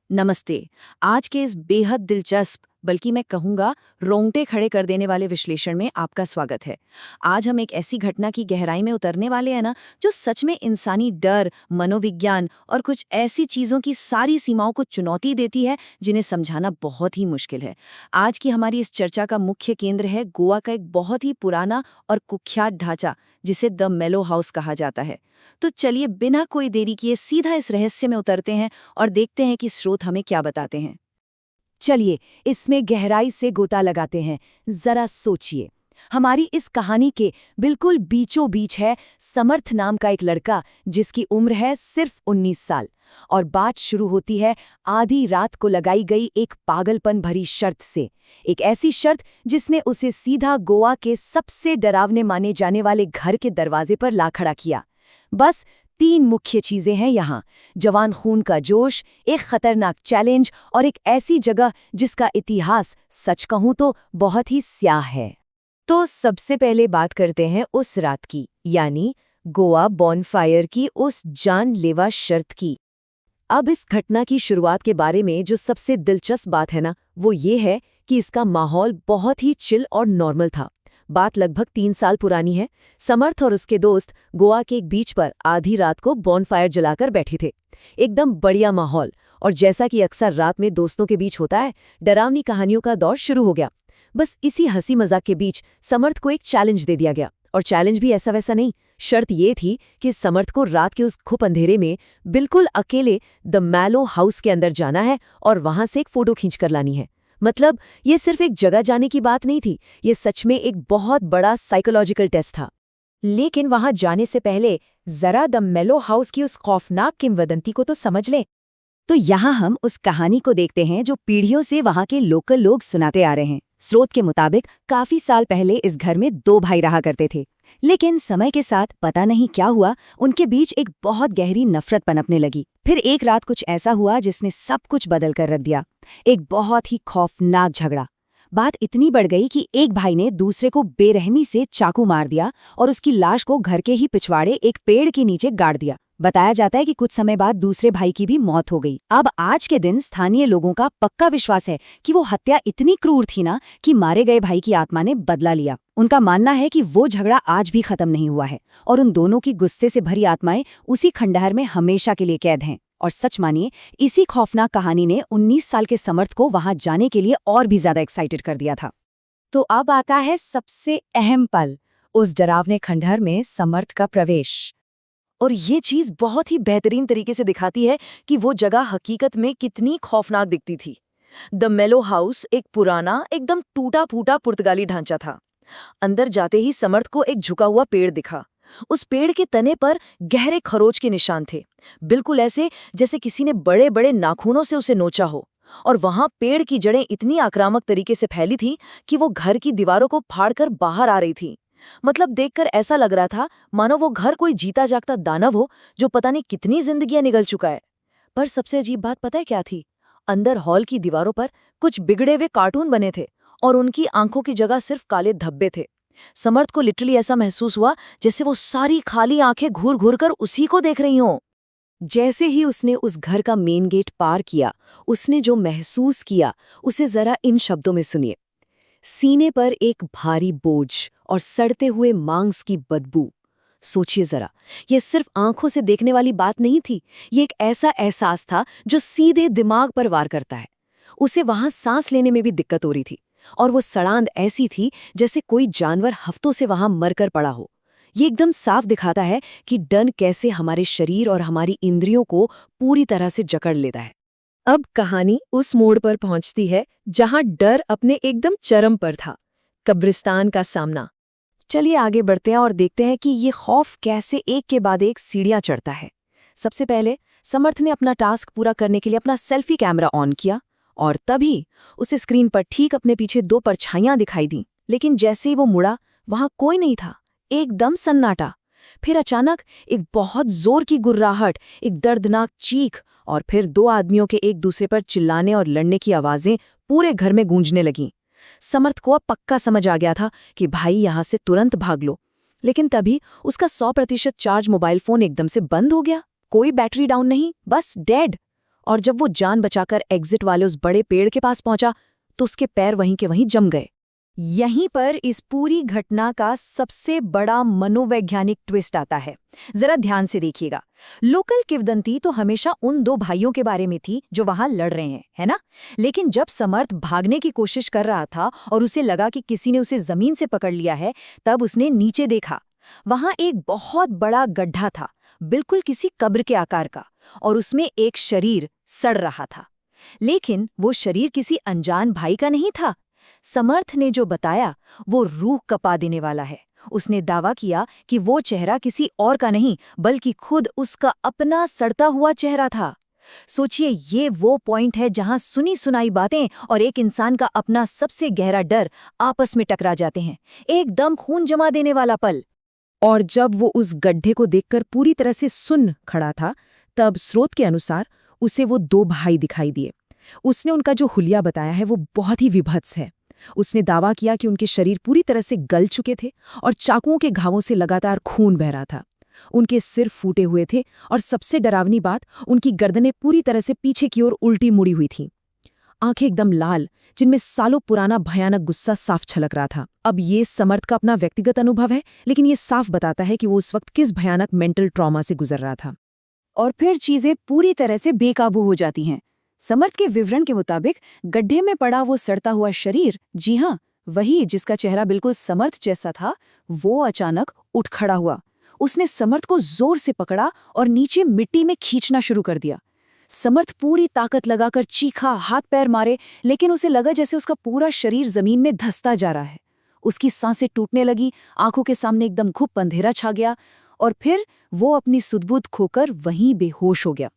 नमस्ते। आज के इस बेहद दिलचस्प बल्कि मैं कहूँगा रोंगटे खड़े कर देने वाले विश्लेषण में आपका स्वागत है। आज हम एक ऐसी घटना की गहराई में उतरने वाले हैं ना, जो सच में इंसानी डर, मनोविज्ञान और कुछ ऐसी चीज़ों की सारी सीमाओं को चुनौती देती है जिन्हें समझाना बहुत ही मुश्किल है। आज की हमारी इस चर्चा का मुख्य केंद्र है गोवा का एक बहुत ही पुराना और कुख्यात ढांचा, जिसे द मेलो हाउस कहा जाता है। तो चलिए बिना कोई देरी किए सीधा इस रहस्य में उतरते हैं और देखते हैं कि स्रोत हमें क्या बताते हैं। चलिए इसमें गहराई से गोता लगाते हैं। जरा सोचिए, हमारी इस कहानी के बिल्कुल बीचों बीच है समर्थ नाम का एक लड़का जिसकी उम्र है सिर्फ 19 साल। और बात शुरू होती है आधी रात को लगाई गई एक पागलपन भरी शर्त से। एक ऐसी शर्त जिसने उसे सीधा गोवा के सबसे डरावने माने जाने वाले घर के दरवाजे पर ला खड़ा किया। बस 3 मुख्य चीजें हैं यहाँ: जवान खून का जोश, एक खतरनाक चैलेंज और एक ऐसी जगह जिसका इतिहास सच कहूं तो बहुत ही स्याह है। तो सबसे पहले बात करते हैं उस रात की, यानी गोवा बॉनफायर की, उस जानलेवा शर्त की। अब इस घटना की शुरुआत के बारे में जो सबसे दिलचस्प बात है ना, वो ये है कि इसका माहौल बहुत ही चिल और नॉर्मल था। बात लगभग 3 साल पुरानी है। समर्थ और उसके दोस्त गोवा के एक बीच पर आधी रात को बॉनफायर जलाकर बैठे थे। एकदम बढ़िया माहौल। और जैसा कि अक्सर रात में दोस्तों के बीच होता है, डरावनी कहानियों का दौर शुरू हो गया। बस इसी हंसी मजाक के बीच समर्थ को एक चैलेंज दे दिया गया। और चैलेंज भी ऐसा वैसा नहीं, शर्त ये थी कि समर्थ को रात के उस खुप अंधेरे में बिल्कुल अकेले द मैलो हाउस के अंदर जाना है और वहां से एक फोटो खींचकर लानी है। मतलब ये सिर्फ एक जगह जाने की बात नहीं थी, ये सच में एक बहुत बड़ा साइकोलॉजिकल टेस्ट था। लेकिन वहां जाने से पहले जरा द मेलो हाउस की उस खौफनाक किंवदंती को तो समझ लें। तो यहाँ हम उस कहानी को देखते हैं जो पीढ़ियों से वहां के लोकल लोग सुनाते आ रहे हैं। स्रोत के मुताबिक काफी साल पहले इस घर में 2 भाई रहा करते थे। लेकिन समय के साथ पता नहीं क्या हुआ, उनके बीच एक बहुत गहरी नफरत पनपने लगी। फिर एक रात कुछ ऐसा हुआ जिसने सब कुछ बदल कर रख दिया। एक बहुत ही खौफनाक झगड़ा। बात इतनी बढ़ गई कि एक भाई ने दूसरे को बेरहमी से चाकू मार दिया और उसकी लाश को घर के ही पिछवाड़े एक पेड़ के नीचे गाड़ दिया। बताया जाता है कि कुछ समय बाद दूसरे भाई की भी मौत हो गई। अब आज के दिन स्थानीय लोगों का पक्का विश्वास है कि वो हत्या इतनी क्रूर थी ना कि मारे गए भाई की आत्मा ने बदला लिया। उनका मानना है कि वो झगड़ा आज भी खत्म नहीं हुआ है और उन दोनों की गुस्से से भरी आत्माएं उसी खंडहर में हमेशा के लिए कैद हैं। और सच मानिए, इसी खौफनाक कहानी ने 19 साल के समर्थ को वहां जाने के लिए और भी ज्यादा एक्साइटेड कर दिया था। तो अब आता है सबसे अहम पल, उस डरावने खंडहर में समर्थ का प्रवेश। और ये चीज बहुत ही बेहतरीन तरीके से दिखाती है कि वो जगह हकीकत में कितनी खौफनाक दिखती थी। द मेलो हाउस एक पुराना, एकदम टूटा फूटा पुर्तगाली ढांचा था। अंदर जाते ही समर्थ को एक झुका हुआ पेड़ दिखा। उस पेड़ के तने पर गहरे खरोच के निशान थे, बिल्कुल ऐसे जैसे किसी ने बड़े बड़े नाखूनों से उसे नोचा हो। और वहां पेड़ की जड़ें इतनी आक्रामक तरीके से फैली थी कि वो घर की दीवारों को फाड़कर बाहर आ रही थी। मतलब देखकर ऐसा लग रहा था मानो वो घर कोई जीता जागता दानव हो जो पता नहीं कितनी जिंदगियां निगल चुका है। पर सबसे अजीब बात पता है क्या थी? अंदर हॉल की दीवारों पर कुछ बिगड़े हुए कार्टून बने थे और उनकी आंखों की जगह सिर्फ काले धब्बे थे। समर्थ को लिटरली ऐसा महसूस हुआ जैसे वो सारी खाली आंखें घूर घूर कर उसी को देख रही हों। जैसे ही उसने उस घर का मेन गेट पार किया, उसने जो महसूस किया उसे जरा इन शब्दों में सुनिए। सीने पर एक भारी बोझ और सड़ते हुए मांस की बदबू। सोचिए जरा, ये सिर्फ आंखों से देखने वाली बात नहीं थी, ये एक ऐसा एहसास था जो सीधे दिमाग पर वार करता है। उसे वहां सांस लेने में भी दिक्कत हो रही थी और वो सड़ांध ऐसी थी जैसे कोई जानवर हफ्तों से वहां मरकर पड़ा हो। ये एकदम साफ दिखाता है कि डर कैसे हमारे शरीर और हमारी इंद्रियों को पूरी तरह से जकड़ लेता है। अब कहानी उस मोड़ पर पहुंचती है जहां डर अपने एकदम चरम पर था, कब्रिस्तान का सामना। चलिए आगे बढ़ते हैं और देखते हैं कि ये खौफ कैसे एक के बाद एक सीढ़ियां चढ़ता है। सबसे पहले समर्थ ने अपना टास्क पूरा करने के लिए अपना सेल्फी कैमरा ऑन किया और तभी उसे स्क्रीन पर ठीक अपने पीछे 2 परछाइयां दिखाई दी। लेकिन जैसे ही वो मुड़ा, वहां कोई नहीं था, एकदम सन्नाटा। फिर अचानक एक बहुत जोर की गुर्राहट, एक दर्दनाक चीख और फिर 2 आदमियों के एक दूसरे पर चिल्लाने और लड़ने की आवाजें पूरे घर में गूंजने लगीं। समर्थ को अब पक्का समझ आ गया था कि भाई यहां से तुरंत भाग लो। लेकिन तभी उसका 100% चार्ज मोबाइल फोन एकदम से बंद हो गया। कोई बैटरी डाउन नहीं, बस डेड। और जब वो जान बचाकर एग्जिट वाले उस बड़े पेड़ के पास पहुंचा तो उसके पैर वहीं के वहीं जम गए। यहीं पर इस पूरी घटना का सबसे बड़ा मनोवैज्ञानिक ट्विस्ट आता है। जरा ध्यान से देखिएगा। लोकल किंवदंती तो हमेशा उन दो भाइयों के बारे में थी जो वहां लड़ रहे हैं, है ना? लेकिन जब समर्थ भागने की कोशिश कर रहा था और उसे लगा कि किसी ने उसे जमीन से पकड़ लिया है, तब उसने नीचे देखा। वहां एक बहुत बड़ा गड्ढा था, बिल्कुल किसी कब्र के आकार का, और उसमें एक शरीर सड़ रहा था। लेकिन वो शरीर किसी अनजान भाई का नहीं था। समर्थ ने जो बताया वो रूह कपा देने वाला है। उसने दावा किया कि वो चेहरा किसी और का नहीं बल्कि खुद उसका अपना सड़ता हुआ चेहरा था। सोचिए, ये वो पॉइंट है जहां सुनी सुनाई बातें और एक इंसान का अपना सबसे गहरा डर आपस में टकरा जाते हैं। एकदम खून जमा देने वाला पल। और जब वो उस गड्ढे को देखकर पूरी तरह से सुन्न खड़ा था, तब स्रोत के अनुसार उसे वो दो भाई दिखाई दिए। उसने उनका जो हुलिया बताया है वो बहुत ही विभत्स है। उसने दावा किया कि उनके शरीर पूरी तरह से गल चुके थे और चाकुओं के घावों से लगातार खून बह रहा था। उनके सिर फूटे हुए थे और सबसे डरावनी बात, उनकी गर्दनें पूरी तरह से पीछे की ओर उल्टी मुड़ी हुई थीं। आंखें एकदम लाल, जिनमें सालों पुराना भयानक गुस्सा साफ छलक रहा था। अब ये समर्थ का अपना व्यक्तिगत अनुभव है, लेकिन ये साफ बताता है कि वो उस वक्त किस भयानक मेंटल ट्रॉमा से गुजर रहा था। और फिर चीजें पूरी तरह से बेकाबू हो जाती हैं। समर्थ के विवरण के मुताबिक गड्ढे में पड़ा वो सड़ता हुआ शरीर, जी हाँ, वही जिसका चेहरा बिल्कुल समर्थ जैसा था, वो अचानक उठ खड़ा हुआ। उसने समर्थ को जोर से पकड़ा और नीचे मिट्टी में खींचना शुरू कर दिया। समर्थ पूरी ताकत लगाकर चीखा, हाथ पैर मारे, लेकिन उसे लगा जैसे उसका पूरा शरीर जमीन में धंसता जा रहा है। उसकी सांसें टूटने लगी, आंखों के सामने एकदम घुप अंधेरा छा गया और फिर वो अपनी सुध-बुध खोकर वहीं बेहोश हो गया।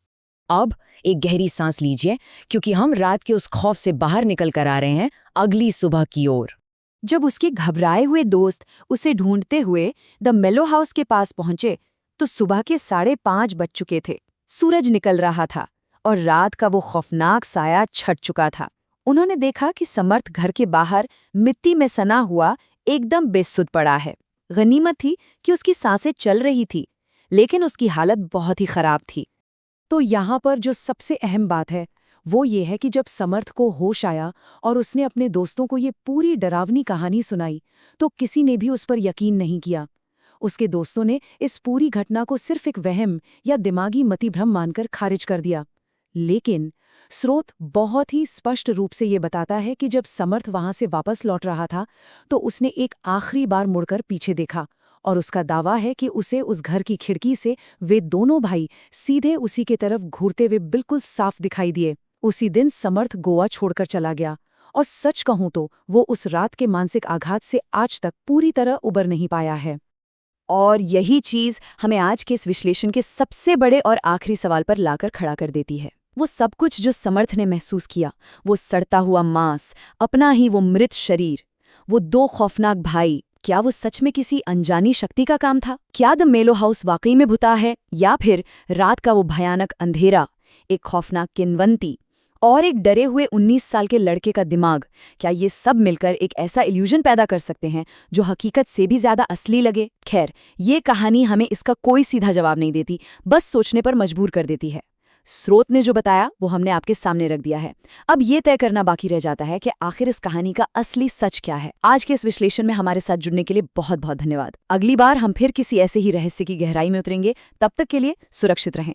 अब एक गहरी सांस लीजिए, क्योंकि हम रात के उस खौफ से बाहर निकल कर आ रहे हैं अगली सुबह की ओर। जब उसके घबराए हुए दोस्त उसे ढूंढते हुए द मेलो हाउस के पास पहुंचे तो सुबह के 5:30 बज चुके थे। सूरज निकल रहा था और रात का वो खौफनाक साया छट चुका था। उन्होंने देखा कि समर्थ घर के बाहर मिट्टी में सना हुआ एकदम बेसुध पड़ा है। गनीमत थी कि उसकी सांसें चल रही थी, लेकिन उसकी हालत बहुत ही खराब थी। तो यहाँ पर जो सबसे अहम बात है वो ये है कि जब समर्थ को होश आया और उसने अपने दोस्तों को ये पूरी डरावनी कहानी सुनाई, तो किसी ने भी उस पर यकीन नहीं किया। उसके दोस्तों ने इस पूरी घटना को सिर्फ एक वहम या दिमागी मतिभ्रम मानकर खारिज कर दिया। लेकिन स्रोत बहुत ही स्पष्ट रूप से ये बताता है कि जब समर्थ वहां से वापस लौट रहा था तो उसने एक आखिरी बार मुड़कर पीछे देखा, और उसका दावा है कि उसे उस घर की खिड़की से वे दोनों भाई सीधे उसी के तरफ घूरते हुए बिल्कुल साफ दिखाई दिए। उसी दिन समर्थ गोवा छोड़कर चला गया, और सच कहूं तो वो उस रात के मानसिक आघात से आज तक पूरी तरह उबर नहीं पाया है। और यही चीज हमें आज के इस विश्लेषण के सबसे बड़े और आखिरी सवाल पर लाकर खड़ा कर देती है। वो सब कुछ जो समर्थ ने महसूस किया, वो सड़ता हुआ मांस, अपना ही वो मृत शरीर, वो दो खौफनाक भाई, क्या वो सच में किसी अनजानी शक्ति का काम था? क्या द मेलो हाउस वाकई में भूता है, या फिर रात का वो भयानक अंधेरा, एक खौफनाक किंवदंती और एक डरे हुए 19 साल के लड़के का दिमाग, क्या ये सब मिलकर एक ऐसा इल्यूजन पैदा कर सकते हैं जो हकीकत से भी ज्यादा असली लगे? खैर, ये कहानी हमें इसका कोई सीधा जवाब नहीं देती, बस सोचने पर मजबूर कर देती है। स्रोत ने जो बताया वो हमने आपके सामने रख दिया है। अब ये तय करना बाकी रह जाता है कि आखिर इस कहानी का असली सच क्या है। आज के इस विश्लेषण में हमारे साथ जुड़ने के लिए बहुत बहुत धन्यवाद। अगली बार हम फिर किसी ऐसे ही रहस्य की गहराई में उतरेंगे। तब तक के लिए सुरक्षित रहें।